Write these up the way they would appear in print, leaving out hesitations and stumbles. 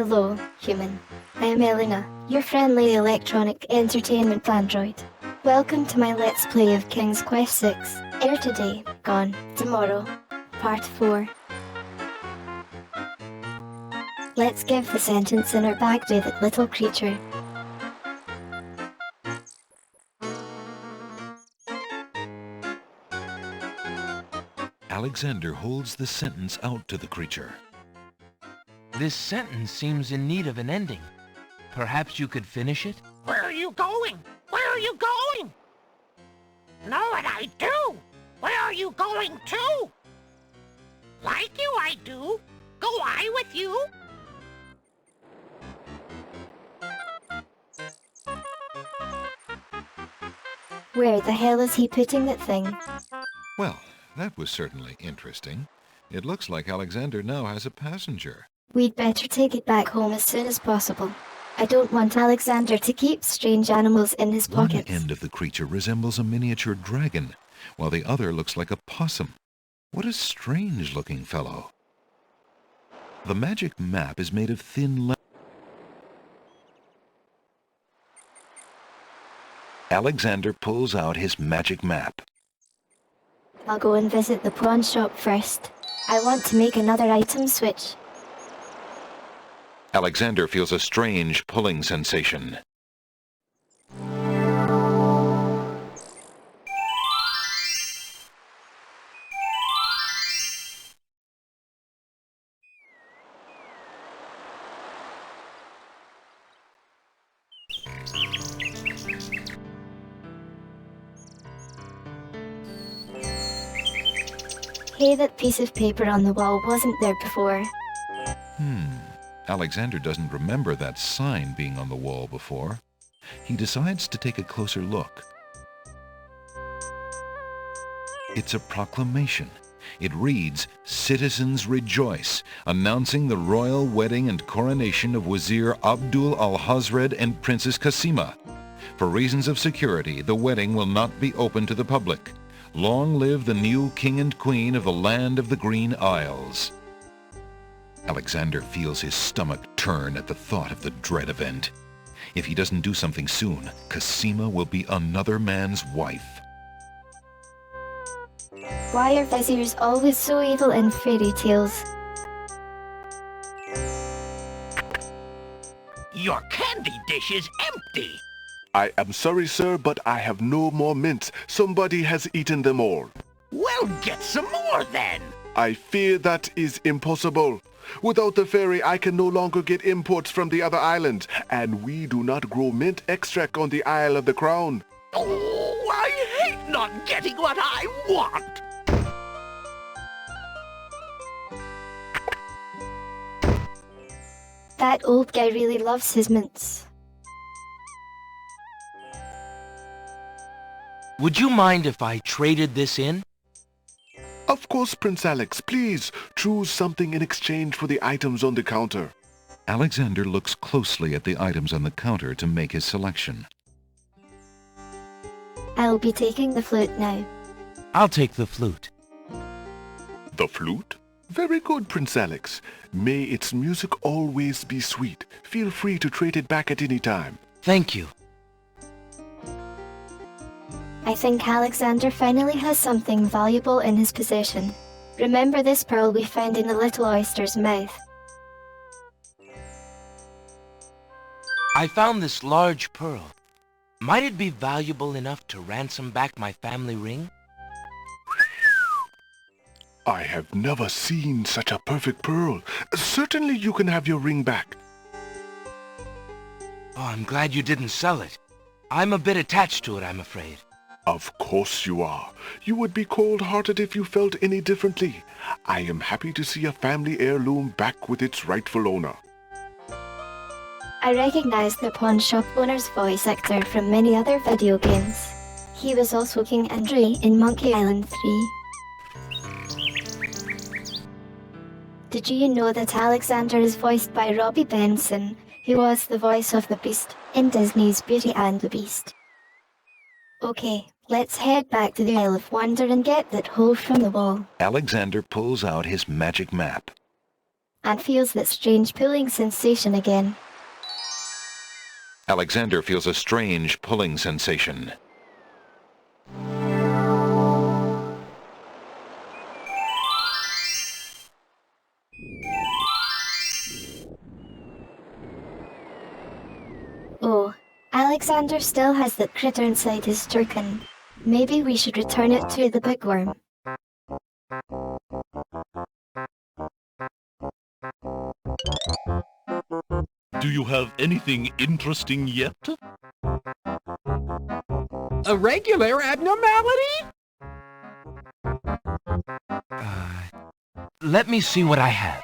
Hello, human. I am ELENA, your friendly electronic entertainment android. Welcome to my Let's Play of King's Quest VI, Heir today, gone tomorrow, Part 4. Let's give the sentence in our bag to that little creature. Alexander holds the sentence out to the creature. This sentence seems in need of an ending. Perhaps you could finish it? Where are you going? Where are you going? Know what I do? Where are you going to? Like you I do. Go I with you? Where the hell is he putting that thing? Well, that was certainly interesting. It looks like Alexander now has a passenger. We'd better take it back home as soon as possible. I don't want Alexander to keep strange animals in his pockets. One end of the creature resembles a miniature dragon, while the other looks like a possum. What a strange-looking fellow. The magic map is made of thin Alexander pulls out his magic map. I'll go and visit the pawn shop first. I want to make another item switch. Alexander feels a strange pulling sensation. Hey, that piece of paper on the wall wasn't there before. Alexander doesn't remember that sign being on the wall before. He decides to take a closer look. It's a proclamation. It reads, "Citizens rejoice, announcing the royal wedding and coronation of Wazir Abdul al-Hazred and Princess Kasima. For reasons of security, the wedding will not be open to the public. Long live the new king and queen of the land of the Green Isles." Alexander feels his stomach turn at the thought of the dread event. If he doesn't do something soon, Kasima will be another man's wife. Why are viziers always so evil in fairy tales? Your candy dish is empty. I am sorry, sir, but I have no more mints. Somebody has eaten them all. Well, get some more then. I fear that is impossible. Without the ferry, I can no longer get imports from the other islands, and we do not grow mint extract on the Isle of the Crown. Oh, I hate not getting what I want. That old guy really loves his mints. Would you mind if I traded this in? Of course, Prince Alex. Please choose something in exchange for the items on the counter. Alexander looks closely at the items on the counter to make his selection. I'll be taking the flute now. I'll take the flute. The flute? Very good, Prince Alex. May its music always be sweet. Feel free to trade it back at any time. Thank you. I think Alexander finally has something valuable in his possession. Remember this pearl we found in the little oyster's mouth? I found this large pearl. Might it be valuable enough to ransom back my family ring? I have never seen such a perfect pearl. Certainly you can have your ring back. Oh, I'm glad you didn't sell it. I'm a bit attached to it, I'm afraid. Of course you are. You would be cold-hearted if you felt any differently. I am happy to see a family heirloom back with its rightful owner. I recognize the pawn shop owner's voice actor from many other video games. He was also King Andre in Monkey Island 3. Did you know that Alexander is voiced by Robbie Benson, who was the voice of the Beast in Disney's Beauty and the Beast? Okay, let's head back to the Isle of Wonder and get that hole from the wall. Alexander pulls out his magic map. and feels that strange pulling sensation again. Alexander feels a strange pulling sensation. Oh, Alexander still has that critter inside his jerkin. Maybe we should return it to the bookworm. Do you have anything interesting yet? A regular abnormality? Let me see what I have.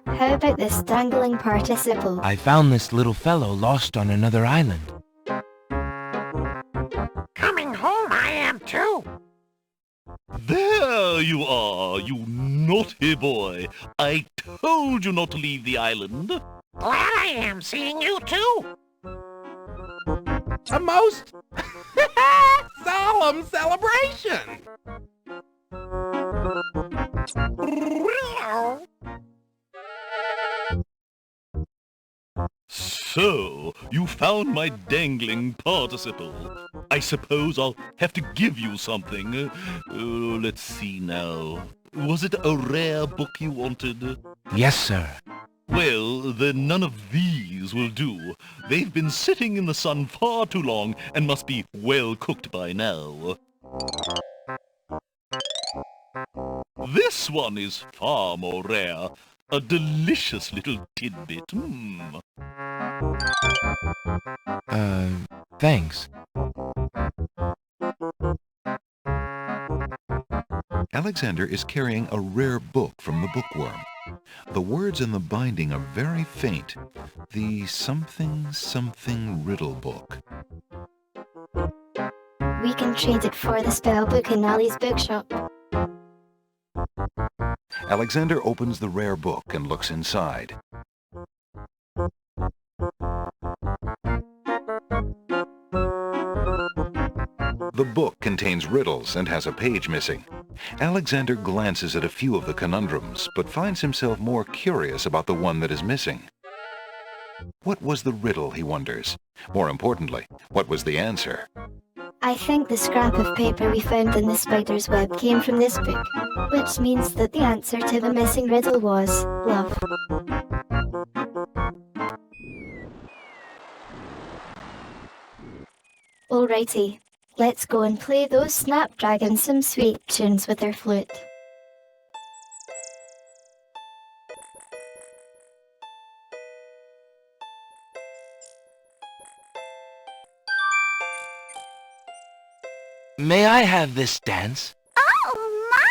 How about this dangling participle? I found this little fellow lost on another island. Coming home I am too. There you are, you naughty boy. I told you not to leave the island. Glad I am seeing you too. A most solemn celebration! So, you found my dangling participle. I suppose I'll have to give you something. Let's see now. Was it a rare book you wanted? Yes, sir. Well, then none of these will do. They've been sitting in the sun far too long and must be well cooked by now. This one is far more rare. A delicious little tidbit. Thanks. Alexander is carrying a rare book from the bookworm. The words in the binding are very faint. The something riddle book. We can trade it for the spell book in Ali's bookshop. Alexander opens the rare book and looks inside. The book contains riddles and has a page missing. Alexander glances at a few of the conundrums, but finds himself more curious about the one that is missing. What was the riddle, he wonders? More importantly, what was the answer? I think the scrap of paper we found in the spider's web came from this book, which means that the answer to the missing riddle was love. Alrighty, let's go and play those snapdragons some sweet tunes with their flute. May I have this dance? Oh, my!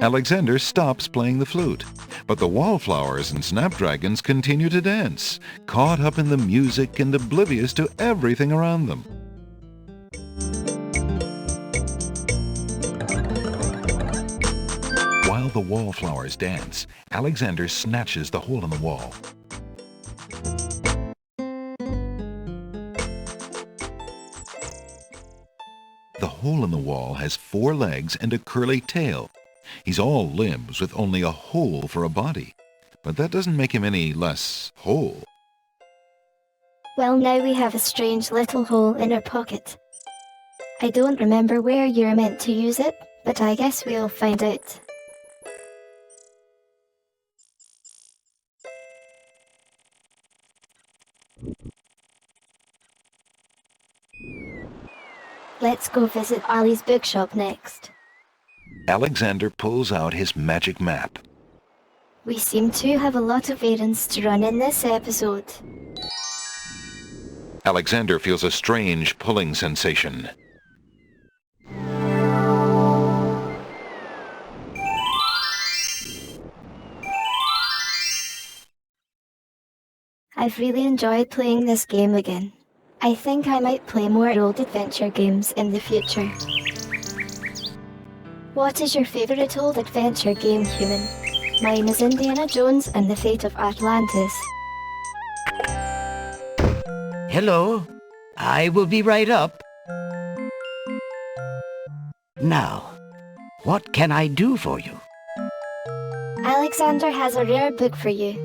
Alexander stops playing the flute, but the wallflowers and snapdragons continue to dance, caught up in the music and oblivious to everything around them. While the wallflowers dance, Alexander snatches the hole in the wall. The hole in the wall has 4 legs and a curly tail. He's all limbs with only a hole for a body. But that doesn't make him any less whole. Well, now we have a strange little hole in our pocket. I don't remember where you're meant to use it, but I guess we'll find out. Let's go visit Ali's bookshop next. Alexander pulls out his magic map. We seem to have a lot of errands to run in this episode. Alexander feels a strange pulling sensation. I've really enjoyed playing this game again. I think I might play more old adventure games in the future. What is your favourite old adventure game, human? Mine is Indiana Jones and the Fate of Atlantis. Hello. I will be right up. Now, what can I do for you? Alexander has a rare book for you.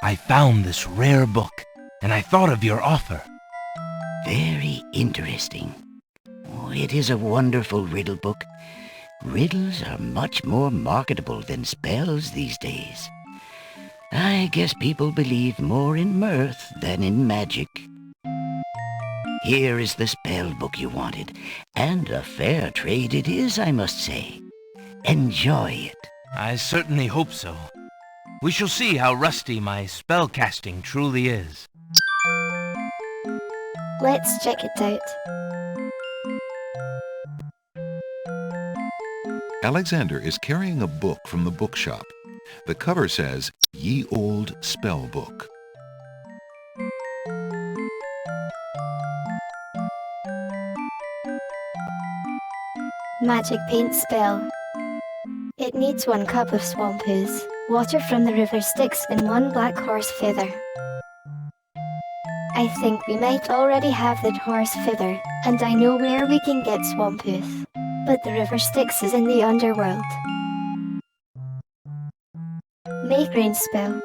I found this rare book, and I thought of your offer. Very interesting. Oh, it is a wonderful riddle book. Riddles are much more marketable than spells these days. I guess people believe more in mirth than in magic. Here is the spell book you wanted, and a fair trade it is, I must say. Enjoy it. I certainly hope so. We shall see how rusty my spellcasting truly is. Let's check it out. Alexander is carrying a book from the bookshop. The cover says, Ye Old Spell Book. Magic paint spell. It needs 1 cup of swamp ooze, water from the river Styx, and 1 black horse feather. I think we might already have the horse feather, and I know where we can get swamp ooze. But the river Styx is in the underworld. Make rain spell.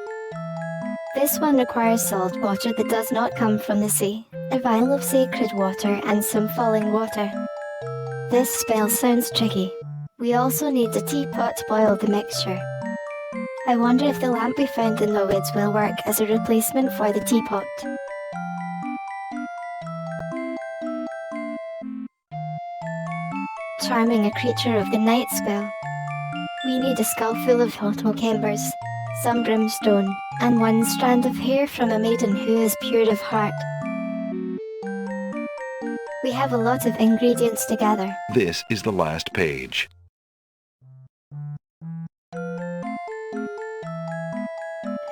This one requires salt water that does not come from the sea, a vial of sacred water, and some falling water. This spell sounds tricky. We also need a teapot to boil the mixture. I wonder if the lamp we found in the woods will work as a replacement for the teapot. Charming a creature of the night spell. We need a skull full of hot oak embers, some brimstone, and 1 strand of hair from a maiden who is pure of heart. We have a lot of ingredients to gather. This is the last page.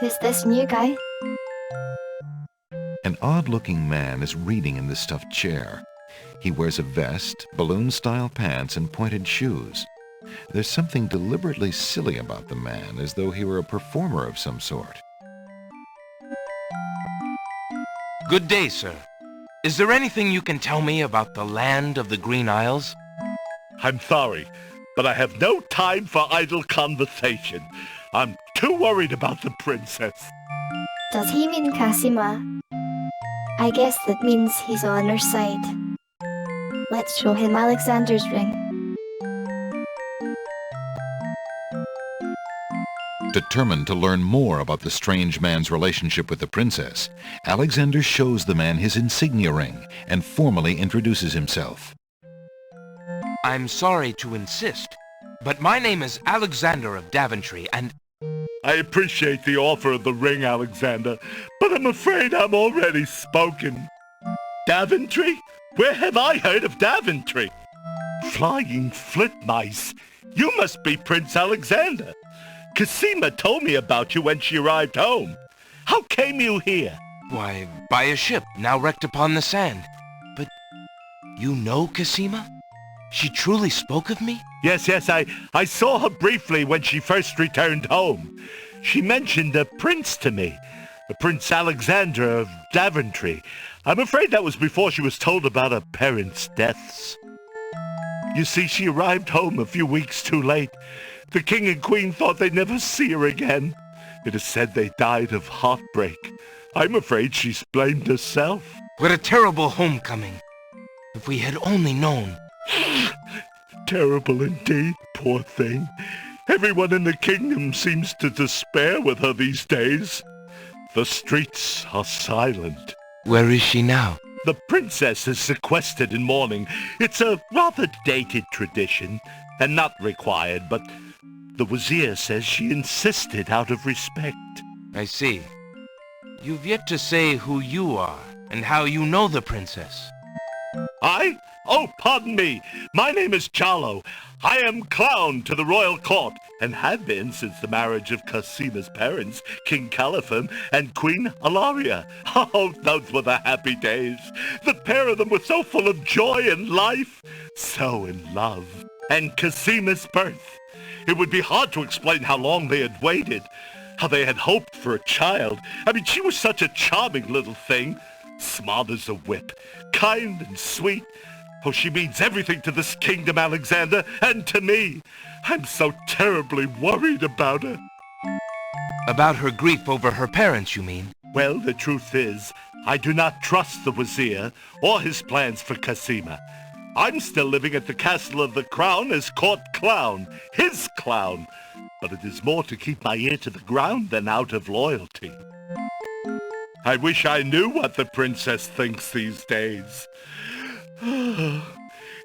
Who's this new guy? An odd-looking man is reading in the stuffed chair. He wears a vest, balloon-style pants, and pointed shoes. There's something deliberately silly about the man, as though he were a performer of some sort. Good day, sir. Is there anything you can tell me about the land of the Green Isles? I'm sorry, but I have no time for idle conversation. I'm too worried about the princess. Does he mean Cassima? I guess that means he's on our side. Let's show him Alexander's ring. Determined to learn more about the strange man's relationship with the princess, Alexander shows the man his insignia ring and formally introduces himself. I'm sorry to insist, but my name is Alexander of Daventry, and... I appreciate the offer of the ring, Alexander, but I'm afraid I'm already spoken. Daventry? Where have I heard of Daventry? Flying flitmice. You must be Prince Alexander. Cassima told me about you when she arrived home. How came you here? Why, by a ship now wrecked upon the sand. But you know Cassima? She truly spoke of me? Yes, I saw her briefly when she first returned home. She mentioned a prince to me, a Prince Alexander of Daventry. I'm afraid that was before she was told about her parents' deaths. You see, she arrived home a few weeks too late. The king and queen thought they'd never see her again. It is said they died of heartbreak. I'm afraid she's blamed herself. What a terrible homecoming. If we had only known. Terrible indeed, poor thing. Everyone in the kingdom seems to despair with her these days. The streets are silent. Where is she now? The princess is sequestered in mourning. It's a rather dated tradition, and not required, but The Wazir says she insisted out of respect. I see. You've yet to say who you are and how you know the princess. I? Oh, pardon me. My name is Jallo. I am clown to the royal court, and have been since the marriage of Casima's parents, King Caliphim and Queen Alaria. Oh, those were the happy days. The pair of them were so full of joy and life, so in love. And Casima's birth. It would be hard to explain how long they had waited, how they had hoped for a child. I mean, she was such a charming little thing. Smart as a whip, kind and sweet. Oh, she means everything to this kingdom, Alexander, and to me. I'm so terribly worried about her. About her grief over her parents, you mean? Well, the truth is, I do not trust the Wazir or his plans for Casima. I'm still living at the Castle of the Crown as court clown, his clown. But it is more to keep my ear to the ground than out of loyalty. I wish I knew what the princess thinks these days.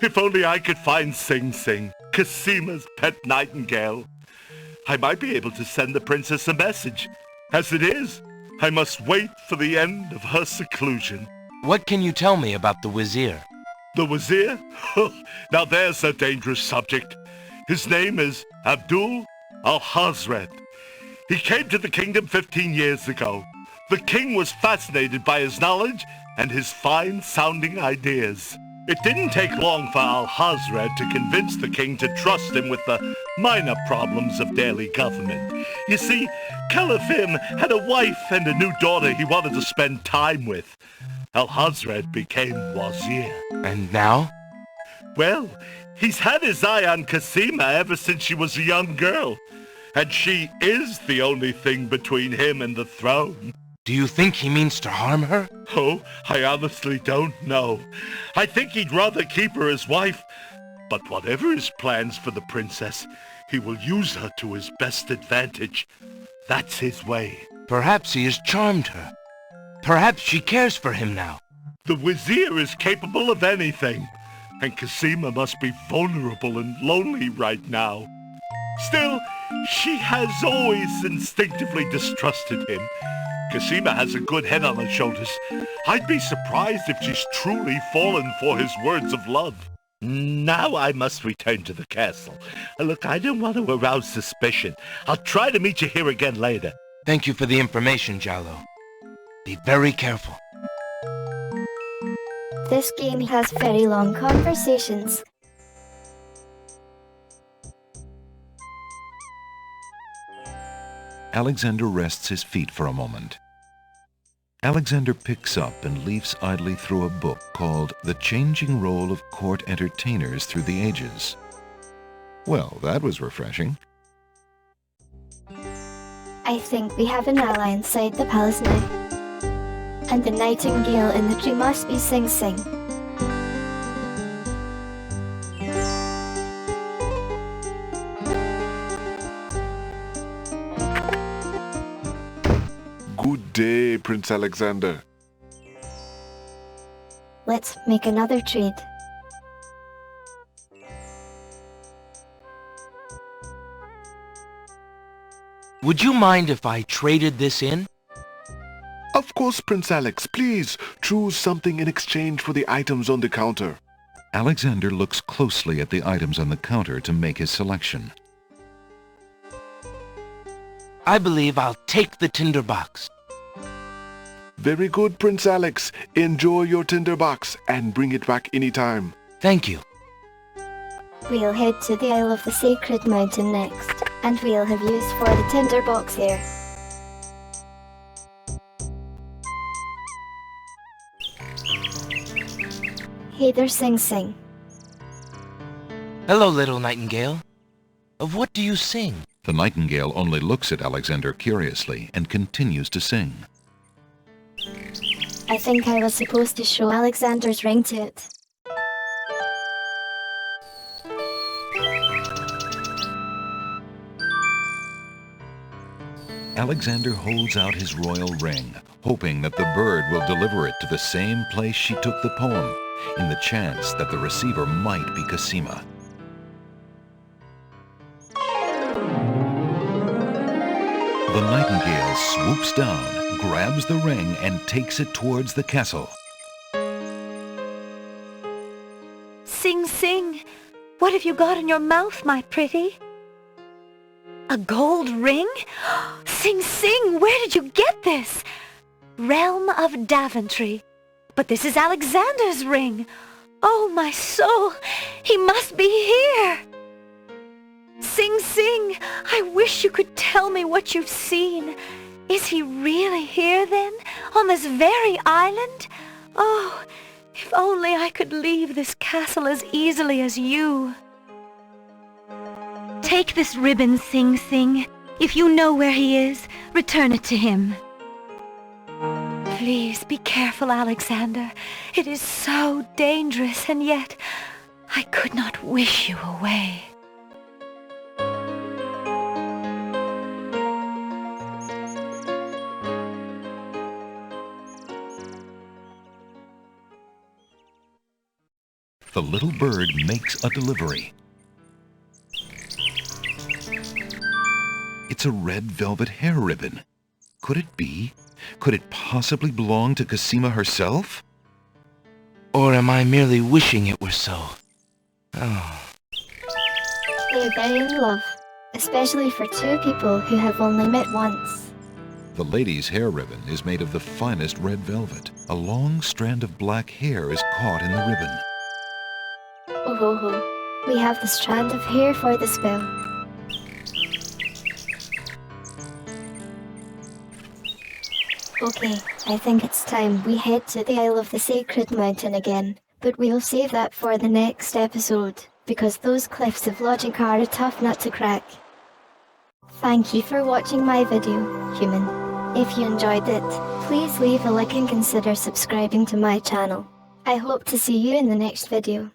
If only I could find Sing Sing, Casima's pet nightingale. I might be able to send the princess a message. As it is, I must wait for the end of her seclusion. What can you tell me about the Wazir? The Wazir? Now there's a dangerous subject. His name is Abdul Al-Hazred. He came to the kingdom 15 years ago. The king was fascinated by his knowledge and his fine-sounding ideas. It didn't take long for Al-Hazred to convince the king to trust him with the minor problems of daily government. You see, Caliphim had a wife and a new daughter he wanted to spend time with. Al-Hazred became Wazir. And now? Well, he's had his eye on Casima ever since she was a young girl. And she is the only thing between him and the throne. Do you think he means to harm her? Oh, I honestly don't know. I think he'd rather keep her as wife. But whatever his plans for the princess, he will use her to his best advantage. That's his way. Perhaps he has charmed her. Perhaps she cares for him now. The Wazir is capable of anything. And Casima must be vulnerable and lonely right now. Still, she has always instinctively distrusted him. Casima has a good head on her shoulders. I'd be surprised if she's truly fallen for his words of love. Now I must return to the castle. Look, I don't want to arouse suspicion. I'll try to meet you here again later. Thank you for the information, Jallo. Be very careful. This game has very long conversations. Alexander rests his feet for a moment. Alexander picks up and leafs idly through a book called The Changing Role of Court Entertainers Through the Ages. Well, that was refreshing. I think we have an ally inside the palace now. And the nightingale in the tree must be Sing Sing. Good day, Prince Alexander. Let's make another trade. Would you mind if I traded this in? Of course, Prince Alex. Please choose something in exchange for the items on the counter. Alexander looks closely at the items on the counter to make his selection. I believe I'll take the tinderbox. Very good, Prince Alex. Enjoy your tinderbox and bring it back anytime. Thank you. We'll head to the Isle of the Sacred Mountain next, and we'll have use for the tinderbox there. Hey there, Sing Sing. Hello, little nightingale. Of what do you sing? The nightingale only looks at Alexander curiously and continues to sing. I think I was supposed to show Alexander's ring to it. Alexander holds out his royal ring, hoping that the bird will deliver it to the same place she took the poem, in the chance that the receiver might be Casima. The nightingale swoops down, grabs the ring, and takes it towards the castle. Sing Sing, what have you got in your mouth, my pretty? A gold ring? Sing Sing, where did you get this? Realm of Daventry. But this is Alexander's ring. Oh, my soul, he must be here. Sing Sing, I wish you could tell me what you've seen. Is he really here then, on this very island? Oh, if only I could leave this castle as easily as you. Take this ribbon, Sing Sing. If you know where he is, return it to him. Please be careful, Alexander. It is so dangerous, and yet I could not wish you away. The little bird makes a delivery. It's a red velvet hair ribbon. Could it be? Could it possibly belong to Cosima herself? Or am I merely wishing it were so? Oh. They're very in love, especially for two people who have only met once. The lady's hair ribbon is made of the finest red velvet. A long strand of black hair is caught in the ribbon. Oh ho ho, we have the strand of hair for the spell. Okay, I think it's time we head to the Isle of the Sacred Mountain again, but we'll save that for the next episode, because those cliffs of logic are a tough nut to crack. Thank you for watching my video, human. If you enjoyed it, please leave a like and consider subscribing to my channel. I hope to see you in the next video.